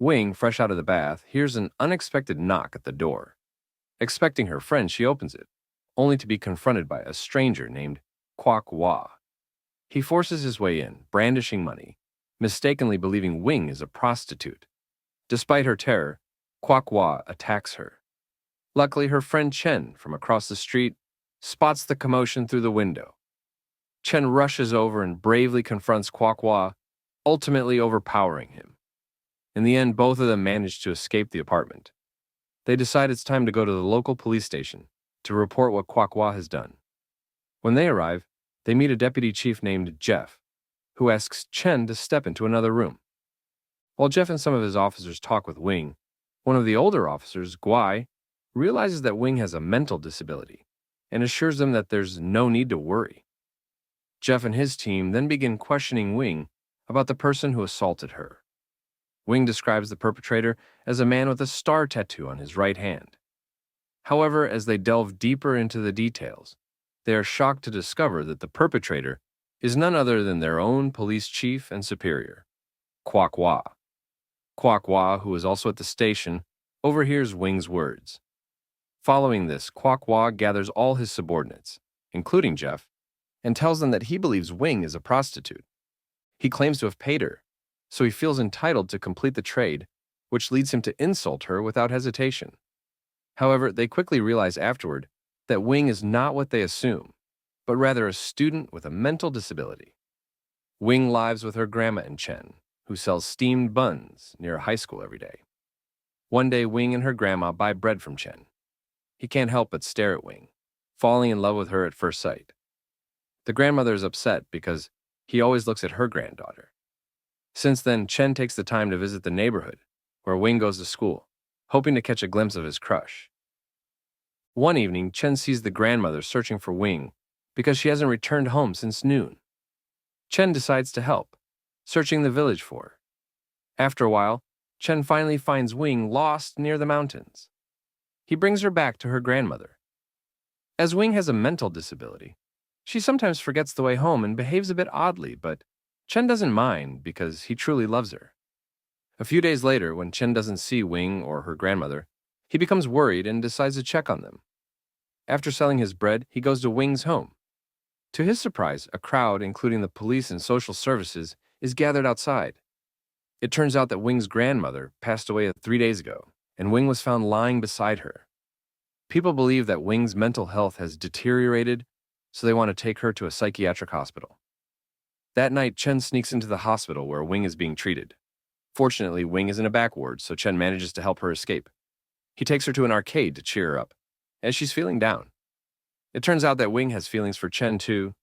Wing, fresh out of the bath, hears an unexpected knock at the door. Expecting her friend, she opens it, only to be confronted by a stranger named Kwok Wah. He forces his way in, brandishing money, mistakenly believing Wing is a prostitute. Despite her terror, Kwok Wah attacks her. Luckily, her friend Chen, from across the street, spots the commotion through the window. Chen rushes over and bravely confronts Kwok Wah, ultimately overpowering him. In the end, both of them manage to escape the apartment. They decide it's time to go to the local police station to report what Kwok Wah has done. When they arrive, they meet a deputy chief named Jeff, who asks Chen to step into another room. While Jeff and some of his officers talk with Wing, one of the older officers, Guai, realizes that Wing has a mental disability and assures them that there's no need to worry. Jeff and his team then begin questioning Wing about the person who assaulted her. Wing describes the perpetrator as a man with a star tattoo on his right hand. However, as they delve deeper into the details, they are shocked to discover that the perpetrator is none other than their own police chief and superior, Kwok Wah. Kwok Wah, who is also at the station, overhears Wing's words. Following this, Kwok Wah gathers all his subordinates, including Jeff, and tells them that he believes Wing is a prostitute. He claims to have paid her, so he feels entitled to complete the trade, which leads him to insult her without hesitation. However, they quickly realize afterward that Wing is not what they assume, but rather a student with a mental disability. Wing lives with her grandma and Chen, who sells steamed buns near a high school every day. One day, Wing and her grandma buy bread from Chen. He can't help but stare at Wing, falling in love with her at first sight. The grandmother is upset because he always looks at her granddaughter. Since then, Chen takes the time to visit the neighborhood where Wing goes to school, hoping to catch a glimpse of his crush. One evening, Chen sees the grandmother searching for Wing because she hasn't returned home since noon. Chen decides to help, searching the village for her. After a while, Chen finally finds Wing lost near the mountains. He brings her back to her grandmother. As Wing has a mental disability, she sometimes forgets the way home and behaves a bit oddly, but Chen doesn't mind because he truly loves her. A few days later, when Chen doesn't see Wing or her grandmother, he becomes worried and decides to check on them. After selling his bread, he goes to Wing's home. To his surprise, a crowd, including the police and social services, is gathered outside. It turns out that Wing's grandmother passed away 3 days ago, and Wing was found lying beside her. People believe that Wing's mental health has deteriorated, so they want to take her to a psychiatric hospital. That night, Chen sneaks into the hospital where Wing is being treated. Fortunately, Wing is in a back ward, so Chen manages to help her escape. He takes her to an arcade to cheer her up, as she's feeling down. It turns out that Wing has feelings for Chen too.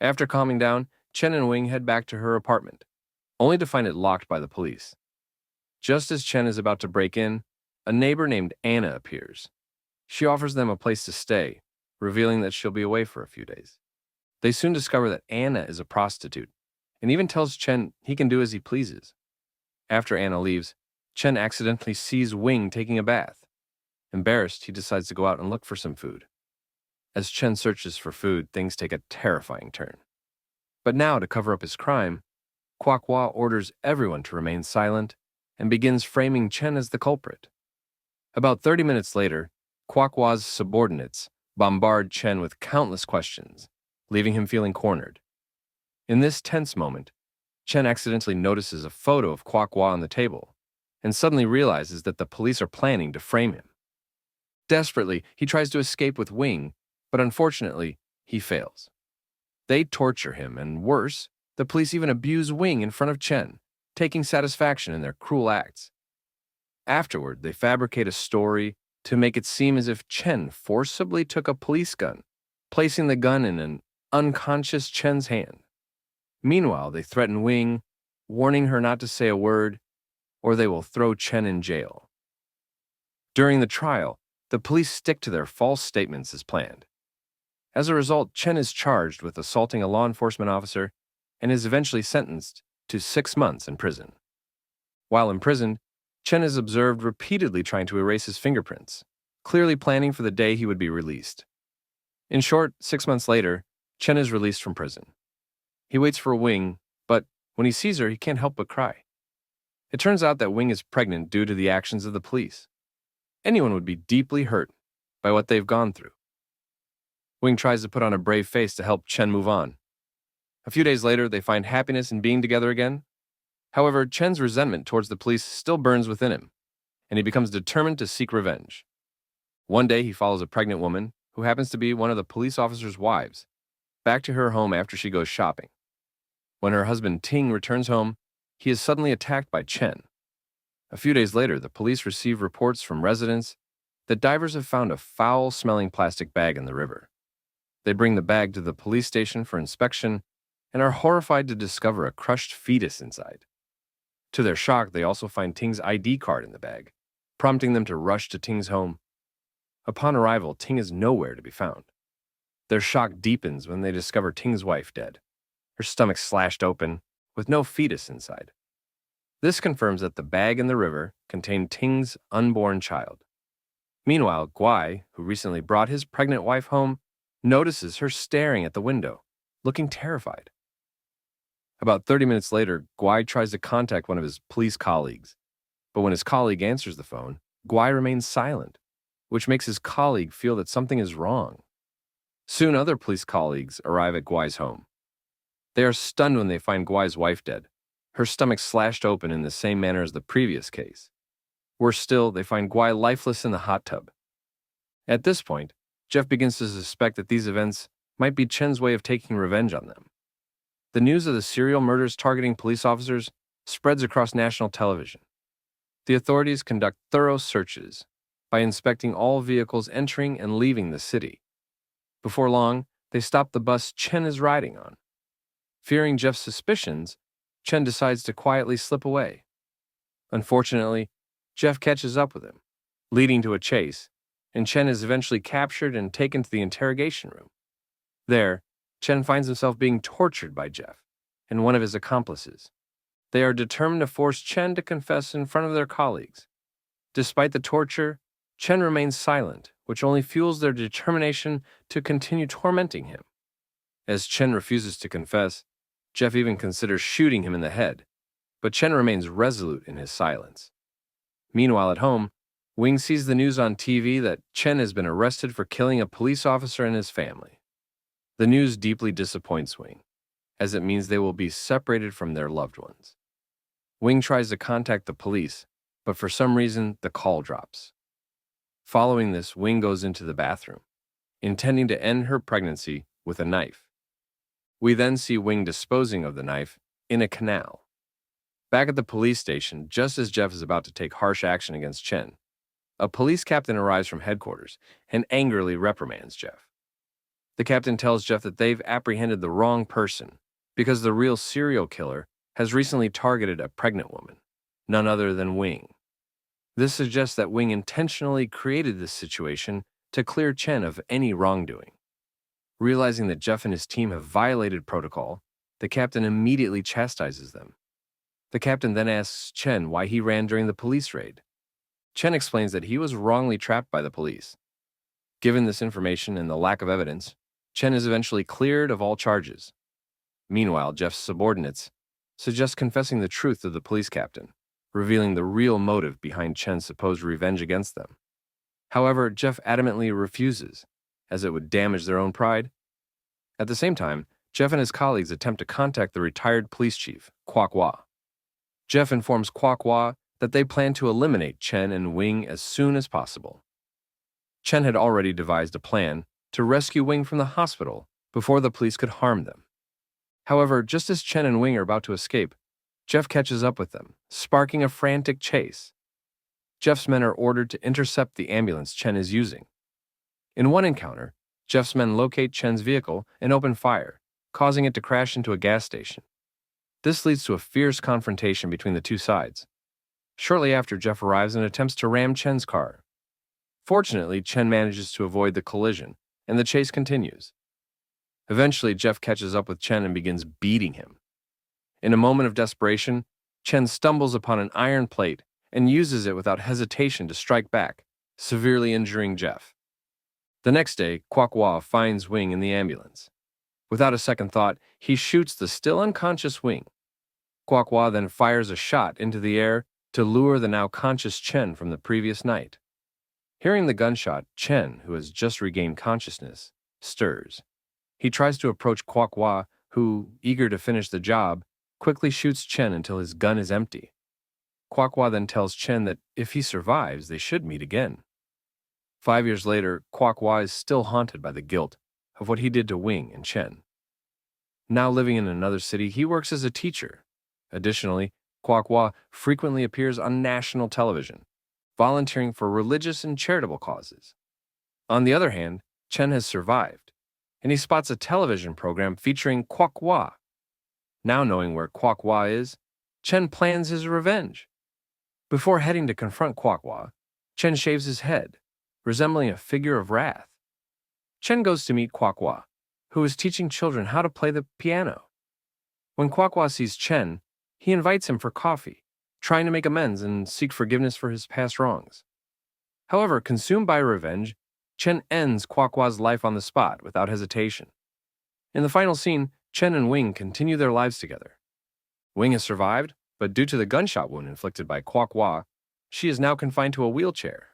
After calming down, Chen and Wing head back to her apartment, only to find it locked by the police. Just as Chen is about to break in, a neighbor named Anna appears. She offers them a place to stay, revealing that she'll be away for a few days. They soon discover that Anna is a prostitute, and even tells Chen he can do as he pleases. After Anna leaves, Chen accidentally sees Wing taking a bath. Embarrassed, he decides to go out and look for some food. As Chen searches for food, things take a terrifying turn. But now, to cover up his crime, Kwok Wah orders everyone to remain silent and begins framing Chen as the culprit. About 30 minutes later, Kwok Wah's subordinates bombard Chen with countless questions, leaving him feeling cornered. In this tense moment, Chen accidentally notices a photo of Kwok Wah on the table and suddenly realizes that the police are planning to frame him. Desperately, he tries to escape with Wing, but unfortunately, he fails. They torture him, and worse, the police even abuse Wing in front of Chen, taking satisfaction in their cruel acts. Afterward, they fabricate a story to make it seem as if Chen forcibly took a police gun, placing the gun in an unconscious Chen's hand. Meanwhile, they threaten Wing, warning her not to say a word, or they will throw Chen in jail. During the trial, the police stick to their false statements as planned. As a result, Chen is charged with assaulting a law enforcement officer and is eventually sentenced to 6 months in prison. While imprisoned, Chen is observed repeatedly trying to erase his fingerprints, clearly planning for the day he would be released. In short, 6 months later, Chen is released from prison. He waits for Wing, but when he sees her, he can't help but cry. It turns out that Wing is pregnant due to the actions of the police. Anyone would be deeply hurt by what they've gone through. Wing tries to put on a brave face to help Chen move on. A few days later, they find happiness in being together again. However, Chen's resentment towards the police still burns within him, and he becomes determined to seek revenge. One day, he follows a pregnant woman, who happens to be one of the police officer's wives, back to her home after she goes shopping. When her husband Ting returns home, he is suddenly attacked by Chen. A few days later, the police receive reports from residents that divers have found a foul-smelling plastic bag in the river. They bring the bag to the police station for inspection and are horrified to discover a crushed fetus inside. To their shock, they also find Ting's ID card in the bag, prompting them to rush to Ting's home. Upon arrival, Ting is nowhere to be found. Their shock deepens when they discover Ting's wife dead, her stomach slashed open, with no fetus inside. This confirms that the bag in the river contained Ting's unborn child. Meanwhile, Guai, who recently brought his pregnant wife home, notices her staring at the window, looking terrified. About 30 minutes later, Guai tries to contact one of his police colleagues, but when his colleague answers the phone, Guai remains silent, which makes his colleague feel that something is wrong. Soon, other police colleagues arrive at Guai's home. They are stunned when they find Guai's wife dead, her stomach slashed open in the same manner as the previous case. Worse still, they find Guai lifeless in the hot tub. At this point, Jeff begins to suspect that these events might be Chen's way of taking revenge on them. The news of the serial murders targeting police officers spreads across national television. The authorities conduct thorough searches by inspecting all vehicles entering and leaving the city. Before long, they stop the bus Chen is riding on. Fearing Jeff's suspicions, Chen decides to quietly slip away. Unfortunately, Jeff catches up with him, leading to a chase, and Chen is eventually captured and taken to the interrogation room. There, Chen finds himself being tortured by Jeff and one of his accomplices. They are determined to force Chen to confess in front of their colleagues. Despite the torture, Chen remains silent, which only fuels their determination to continue tormenting him. As Chen refuses to confess, Jeff even considers shooting him in the head, but Chen remains resolute in his silence. Meanwhile, at home, Wing sees the news on TV that Chen has been arrested for killing a police officer and his family. The news deeply disappoints Wing, as it means they will be separated from their loved ones. Wing tries to contact the police, but for some reason, the call drops. Following this, Wing goes into the bathroom, intending to end her pregnancy with a knife. We then see Wing disposing of the knife in a canal. Back at the police station, just as Jeff is about to take harsh action against Chen, a police captain arrives from headquarters and angrily reprimands Jeff. The captain tells Jeff that they've apprehended the wrong person because the real serial killer has recently targeted a pregnant woman, none other than Wing. This suggests that Wing intentionally created this situation to clear Chen of any wrongdoing. Realizing that Jeff and his team have violated protocol, the captain immediately chastises them. The captain then asks Chen why he ran during the police raid. Chen explains that he was wrongly trapped by the police. Given this information and the lack of evidence, Chen is eventually cleared of all charges. Meanwhile, Jeff's subordinates suggest confessing the truth to the police captain, revealing the real motive behind Chen's supposed revenge against them. However, Jeff adamantly refuses, as it would damage their own pride. At the same time, Jeff and his colleagues attempt to contact the retired police chief, Kwok Wah. Jeff informs Kwok Wah that they plan to eliminate Chen and Wing as soon as possible. Chen had already devised a plan to rescue Wing from the hospital before the police could harm them. However, just as Chen and Wing are about to escape, Jeff catches up with them, sparking a frantic chase. Jeff's men are ordered to intercept the ambulance Chen is using. In one encounter, Jeff's men locate Chen's vehicle and open fire, causing it to crash into a gas station. This leads to a fierce confrontation between the two sides. Shortly after, Jeff arrives and attempts to ram Chen's car. Fortunately, Chen manages to avoid the collision, and the chase continues. Eventually, Jeff catches up with Chen and begins beating him. In a moment of desperation, Chen stumbles upon an iron plate and uses it without hesitation to strike back, severely injuring Jeff. The next day, Kwok Wah finds Wing in the ambulance. Without a second thought, he shoots the still unconscious Wing. Kwok Wah then fires a shot into the air, to lure the now conscious Chen from the previous night. Hearing the gunshot, Chen, who has just regained consciousness, stirs. He tries to approach Kwok Wah, who, eager to finish the job, quickly shoots Chen until his gun is empty. Kwok Wah then tells Chen that if he survives, they should meet again. 5 years later, Kwok Wah is still haunted by the guilt of what he did to Wing and Chen. Now living in another city, he works as a teacher. Additionally, Kwok Wah frequently appears on national television, volunteering for religious and charitable causes. On the other hand, Chen has survived, and he spots a television program featuring Kwok Wah. Now knowing where Kwok Wah is, Chen plans his revenge. Before heading to confront Kwok Wah, Chen shaves his head, resembling a figure of wrath. Chen goes to meet Kwok Wah, who is teaching children how to play the piano. When Kwok Wah sees Chen, he invites him for coffee, trying to make amends and seek forgiveness for his past wrongs. However, consumed by revenge, Chen ends Kwok Wah's life on the spot without hesitation. In the final scene, Chen and Wing continue their lives together. Wing has survived, but due to the gunshot wound inflicted by Kwok Wah, she is now confined to a wheelchair.